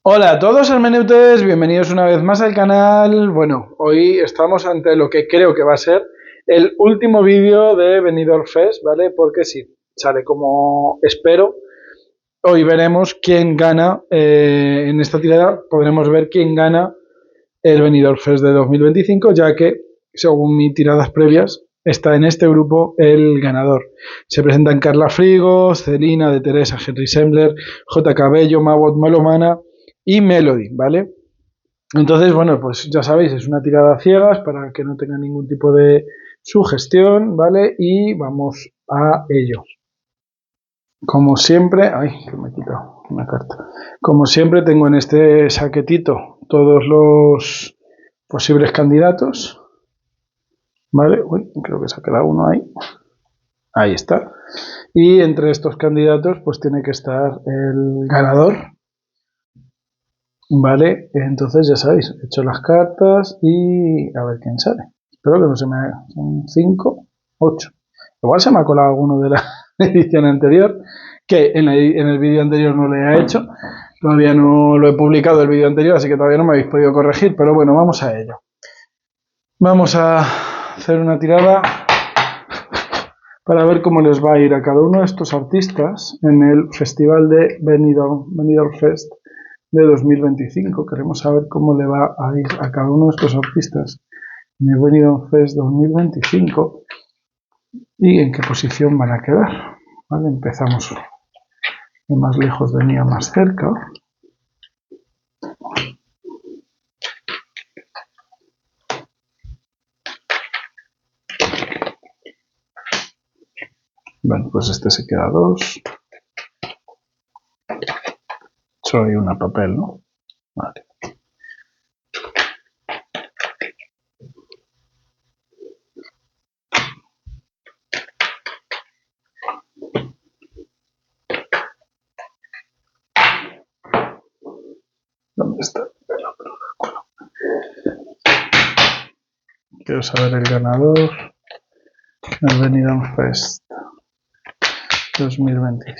Hola a todos hermeneutes, bienvenidos una vez más al canal. Bueno, hoy estamos ante lo que creo que va a ser el último vídeo de Benidorm Fest, ¿vale? Porque si sale como espero, hoy veremos quién gana, en esta tirada podremos ver quién gana el Benidorm Fest de 2025, ya que, según mis tiradas previas, está en este grupo el ganador. Se presentan Carla Frigo, Celina de Teresa, Henry Sembler, J. Cabello, Mawot Melomana y Melody, ¿vale? Entonces, bueno, pues ya sabéis, es una tirada a ciegas para que no tenga ningún tipo de sugestión, ¿vale? Y vamos a ello. Como siempre, ay, que me he quitado una carta. Como siempre, tengo en este saquetito todos los posibles candidatos, ¿vale? Uy, creo que se ha quedado uno ahí. Ahí está. Y entre estos candidatos, pues tiene que estar el ganador, ¿vale? Entonces, ya sabéis, he hecho las cartas y a ver quién sale. Espero que no se me haga. Son 5, 8. Igual se me ha colado alguno de la edición anterior, que en el vídeo anterior no le he hecho. Todavía no lo he publicado el vídeo anterior, así que todavía no me habéis podido corregir, pero bueno, vamos a ello. Vamos a hacer una tirada para ver cómo les va a ir a cada uno de estos artistas en el festival de Benidorm Fest de 2025. Queremos saber cómo le va a ir a cada uno de estos artistas en el Benidorm Fest 2025 y en qué posición van a quedar. ¿Vale? Empezamos de más lejos, venía más cerca. Bueno, pues este se queda 2. Solo hay una papel, ¿no? Vale. ¿Dónde está? Quiero saber el ganador del Benidorm Fest 2025.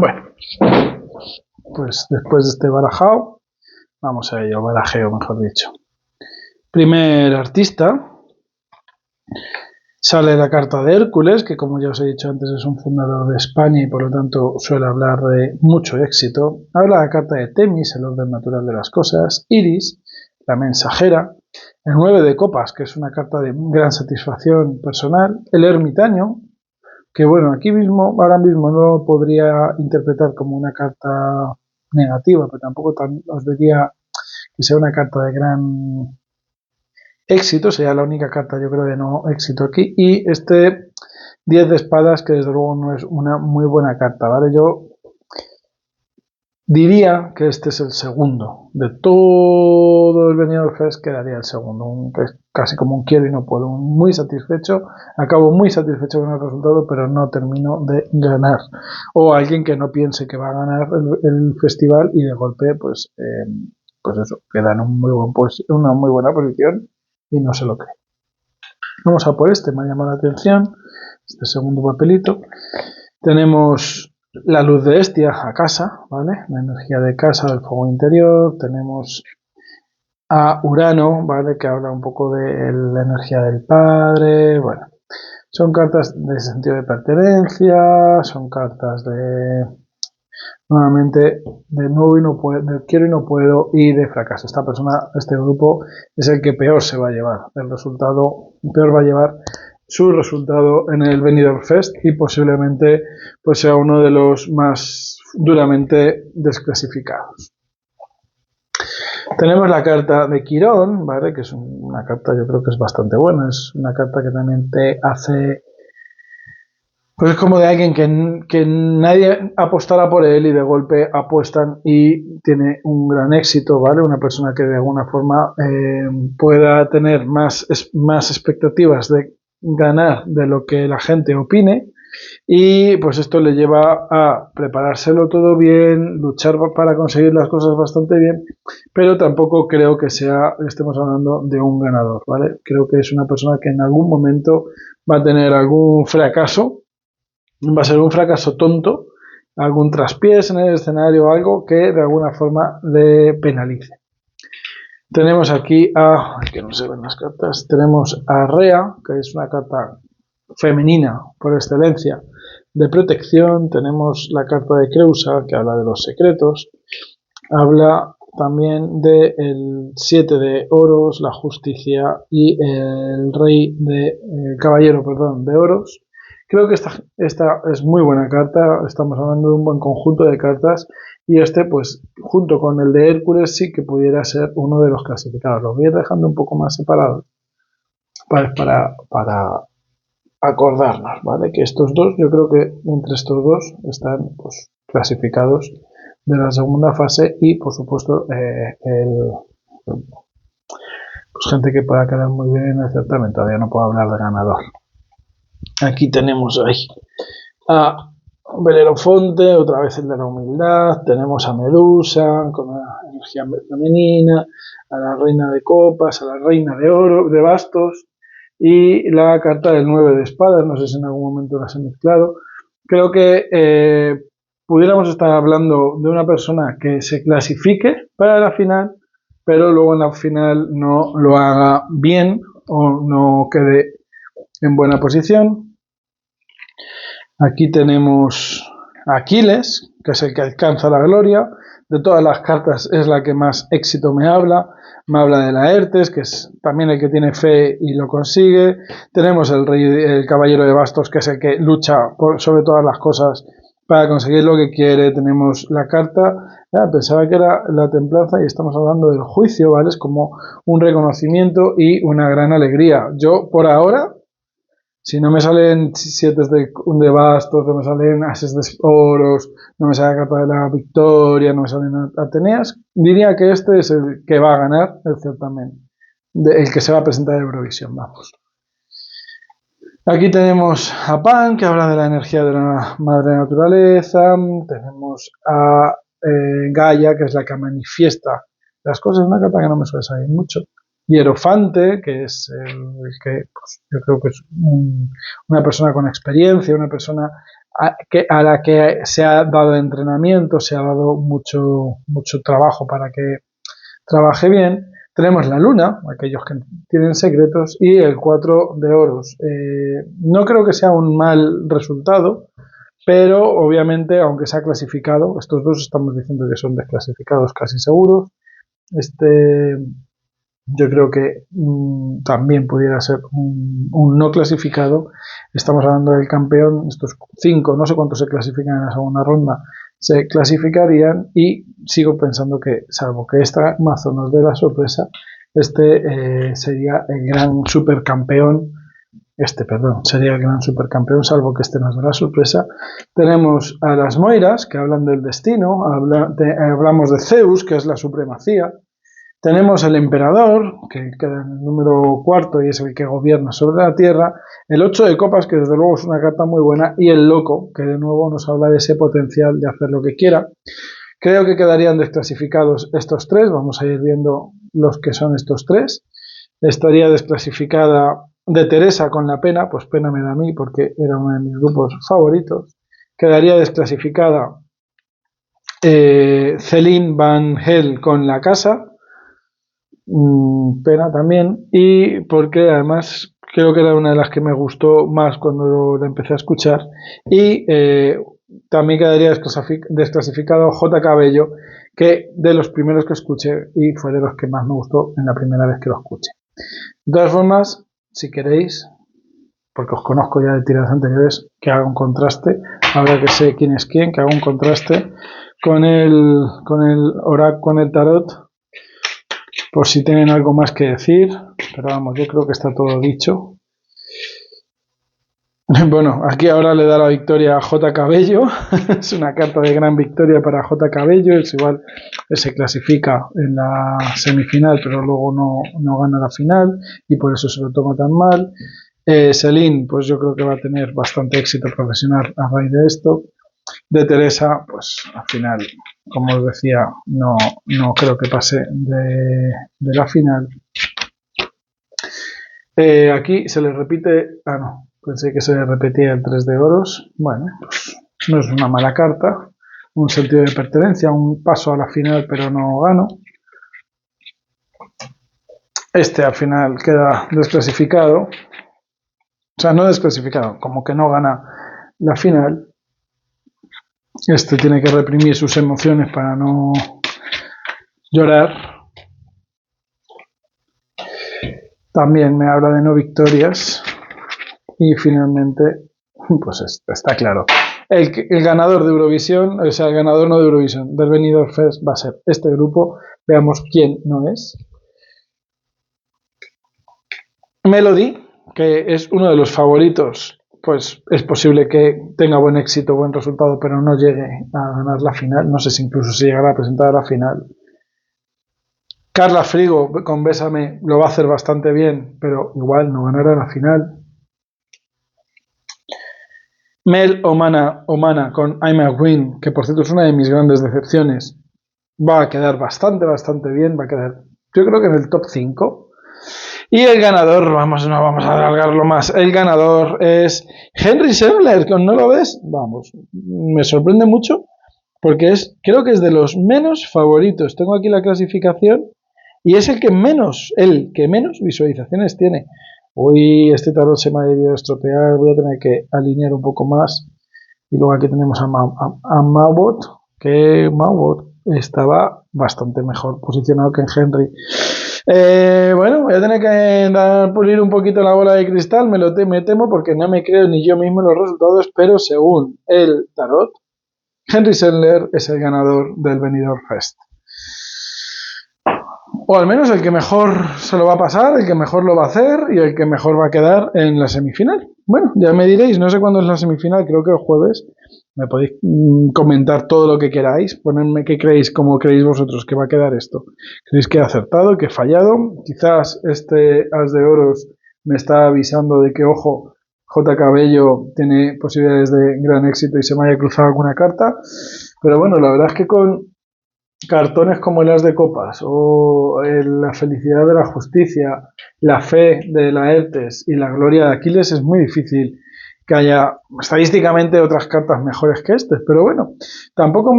Bueno, pues después de este barajao, vamos a ello, barajeo mejor dicho. Primer artista, sale la carta de Hércules, que como ya os he dicho antes es un fundador de España y por lo tanto suele hablar de mucho éxito. Habla la carta de Temis, el orden natural de las cosas, Iris, la mensajera, el 9 de copas, que es una carta de gran satisfacción personal, el ermitaño, que bueno, aquí mismo, ahora mismo no lo podría interpretar como una carta negativa, pero tampoco os diría que sea una carta de gran éxito, sería la única carta yo creo de no éxito aquí, y este 10 de espadas que desde luego no es una muy buena carta, ¿vale? Yo diría que este es el segundo, de todo el Benidorm Fest quedaría el segundo, que es casi como un quiero y no puedo, muy satisfecho, acabo muy satisfecho con el resultado, pero no termino de ganar, o alguien que no piense que va a ganar el festival y de golpe pues eso, queda en una muy buena posición y no se lo cree. Vamos a por este, me ha llamado la atención, este segundo papelito. Tenemos la luz de Hestia a casa, ¿vale? La energía de casa, del fuego interior. Tenemos a Urano, ¿vale? Que habla un poco de la energía del padre, bueno. Son cartas de sentido de pertenencia, son cartas de nuevamente de nuevo y no puedo, de quiero y no puedo y de fracaso. Esta persona, este grupo es el que peor se va a llevar. El resultado, peor va a llevar su resultado en el Benidorm Fest y posiblemente pues sea uno de los más duramente desclasificados. Tenemos la carta de Quirón, ¿vale? Que es una carta yo creo que es bastante buena, es una carta que también te hace pues es como de alguien que nadie apostará por él y de golpe apuestan y tiene un gran éxito, ¿vale? Una persona que de alguna forma pueda tener más expectativas de ganar de lo que la gente opine y pues esto le lleva a preparárselo todo bien, luchar para conseguir las cosas bastante bien, pero tampoco creo que estemos hablando de un ganador, ¿vale? Creo que es una persona que en algún momento va a tener algún fracaso. Va a ser un fracaso tonto, algún traspiés en el escenario o algo que de alguna forma le penalice. Tenemos aquí que no se ven las cartas, tenemos a Rea, que es una carta femenina por excelencia de protección. Tenemos la carta de Creusa, que habla de los secretos, habla también del 7 de oros, la justicia y el caballero de oros. Creo que esta es muy buena carta, estamos hablando de un buen conjunto de cartas y pues junto con el de Hércules sí que pudiera ser uno de los clasificados. Los voy a ir dejando un poco más separados para acordarnos, ¿vale? Que estos dos, yo creo que entre estos dos están pues, clasificados de la segunda fase y por supuesto pues gente que pueda quedar muy bien en el certamen, todavía no puedo hablar de ganador. Aquí tenemos a Belerofonte, otra vez el de la humildad, tenemos a Medusa con la energía femenina, a la reina de copas, a la reina de oro, de bastos y la carta del 9 de espadas, no sé si en algún momento las he mezclado. Creo que pudiéramos estar hablando de una persona que se clasifique para la final, pero luego en la final no lo haga bien o no quede en buena posición. Aquí tenemos a Aquiles, que es el que alcanza la gloria. De todas las cartas es la que más éxito me habla de Laertes, que es también el que tiene fe y lo consigue. Tenemos el caballero de bastos, que es el que lucha sobre todas las cosas para conseguir lo que quiere. Tenemos la carta, pensaba que era la templanza y estamos hablando del juicio, ¿vale? Es como un reconocimiento y una gran alegría. Yo por ahora, si no me salen 7 de bastos, no me salen ases de oros, no me sale la carta de la victoria, no me salen Ateneas, diría que este es el que va a ganar el certamen, el que se va a presentar en Eurovisión, vamos. Aquí tenemos a Pan, que habla de la energía de la madre naturaleza. Tenemos a Gaia, que es la que manifiesta las cosas, una carta que no me suele salir mucho. Hierofante, que es el que pues, yo creo que es una persona con experiencia, una persona a la que se ha dado entrenamiento, se ha dado mucho trabajo para que trabaje bien. Tenemos la luna, aquellos que tienen secretos, y el 4 de oros. No creo que sea un mal resultado, pero obviamente, aunque se ha clasificado, estos dos estamos diciendo que son desclasificados casi seguros. Yo creo que también pudiera ser un no clasificado. Estamos hablando del campeón, estos 5, no sé cuántos se clasifican en la segunda ronda, se clasificarían, y sigo pensando que, salvo que esta mazo nos dé la sorpresa, sería el gran supercampeón. Sería el gran supercampeón, salvo que este nos dé la sorpresa. Tenemos a las Moiras, que hablan del destino, hablamos de Zeus, que es la supremacía. Tenemos el emperador, que queda en el número 4 y es el que gobierna sobre la tierra. El 8 de copas, que desde luego es una carta muy buena. Y el loco, que de nuevo nos habla de ese potencial de hacer lo que quiera. Creo que quedarían desclasificados estos 3. Vamos a ir viendo los que son estos 3. Estaría desclasificada de Teresa con la pena. Pues pena me da a mí porque era uno de mis grupos favoritos. Quedaría desclasificada Celine Van Hel con la casa. Pena también, y porque además creo que era una de las que me gustó más cuando la empecé a escuchar. Y también quedaría desclasificado J. Cabello, que de los primeros que escuché y fue de los que más me gustó en la primera vez que lo escuché. De todas formas, si queréis, porque os conozco ya de tiradas anteriores, que haga un contraste, ahora que sé quién es quién, que haga un contraste con el oráculo, con el tarot, por si tienen algo más que decir, pero vamos, yo creo que está todo dicho. Bueno, aquí ahora le da la victoria a J. Cabello. Es una carta de gran victoria para J. Cabello. Es igual, se clasifica en la semifinal, pero luego no gana la final y por eso se lo toma tan mal. Celine, pues yo creo que va a tener bastante éxito profesional a raíz de esto. De Teresa, pues al final, como os decía, no creo que pase de la final. Aquí se le repite, no, pensé que se le repetía el 3 de oros. Bueno, pues no es una mala carta, un sentido de pertenencia, un paso a la final pero no gano. Al final queda desclasificado, o sea, no desclasificado, como que no gana la final. Tiene que reprimir sus emociones para no llorar. También me habla de no victorias. Y finalmente, pues está claro. El ganador de Eurovisión, o sea, el ganador no de Eurovisión, del Benidorm Fest va a ser este grupo. Veamos quién no es. Melody, que es uno de los favoritos, pues es posible que tenga buen éxito, buen resultado, pero no llegue a ganar la final. No sé si incluso se llegará a presentar a la final. Carla Frigo con Bésame lo va a hacer bastante bien, pero igual no ganará la final. Mel Omana con I'm a Queen, que por cierto es una de mis grandes decepciones, va a quedar bastante bien, va a quedar, yo creo que en el top 5. Y el ganador, no vamos a alargarlo más, el ganador es Henry Sendler, ¿no lo ves? Vamos, me sorprende mucho, porque creo que es de los menos favoritos. Tengo aquí la clasificación y es el que menos visualizaciones tiene. Hoy este tarot se me ha debido estropear, voy a tener que alinear un poco más. Y luego aquí tenemos a Mawbot, que Mawbot estaba bastante mejor posicionado que en Henry. Bueno, voy a tener que pulir un poquito la bola de cristal, me temo, porque no me creo ni yo mismo los resultados, pero según el tarot, Henry Sendler es el ganador del Benidorm Fest. O al menos el que mejor se lo va a pasar, el que mejor lo va a hacer y el que mejor va a quedar en la semifinal. Bueno, ya me diréis, no sé cuándo es la semifinal, creo que el jueves. Me podéis comentar todo lo que queráis, ponerme qué creéis, cómo creéis vosotros que va a quedar esto. ¿Creéis que he acertado, que he fallado? Quizás este as de oros me está avisando de que, ojo, J. Cabello tiene posibilidades de gran éxito y se me haya cruzado alguna carta. Pero bueno, la verdad es que con cartones como el as de copas o la felicidad de la justicia, la fe de Laertes y la gloria de Aquiles es muy difícil que haya estadísticamente otras cartas mejores que este, pero bueno, tampoco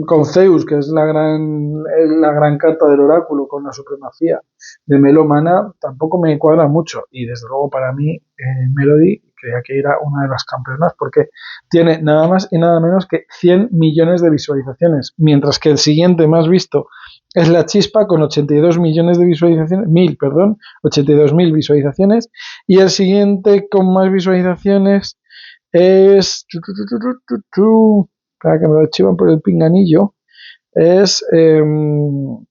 con Zeus, que es la gran carta del oráculo, con la supremacía de Melomana, tampoco me cuadra mucho, y desde luego para mí Melody creía que era una de las campeonas porque tiene nada más y nada menos que 100 millones de visualizaciones, mientras que el siguiente más visto es La Chispa con 82 millones de visualizaciones, 82.000 visualizaciones, y el siguiente con más visualizaciones es, para que me lo chivan por el pinganillo, es, bueno,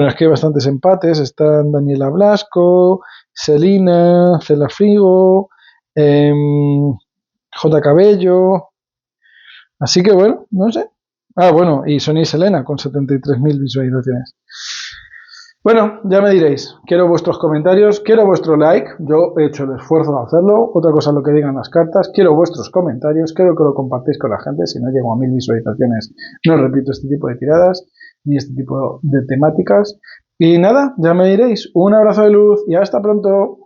es que hay bastantes empates, están Daniela Blasco, Selina, Cela Frigo, J. Cabello, así que bueno, no sé. Ah, bueno, y Sonia y Selena con 73.000 visualizaciones. Bueno, ya me diréis, quiero vuestros comentarios, quiero vuestro like, yo he hecho el esfuerzo de hacerlo, otra cosa es lo que digan las cartas, quiero vuestros comentarios, quiero que lo compartáis con la gente, si no llego a 1000 visualizaciones no repito este tipo de tiradas, ni este tipo de temáticas, y nada, ya me diréis, un abrazo de luz y hasta pronto.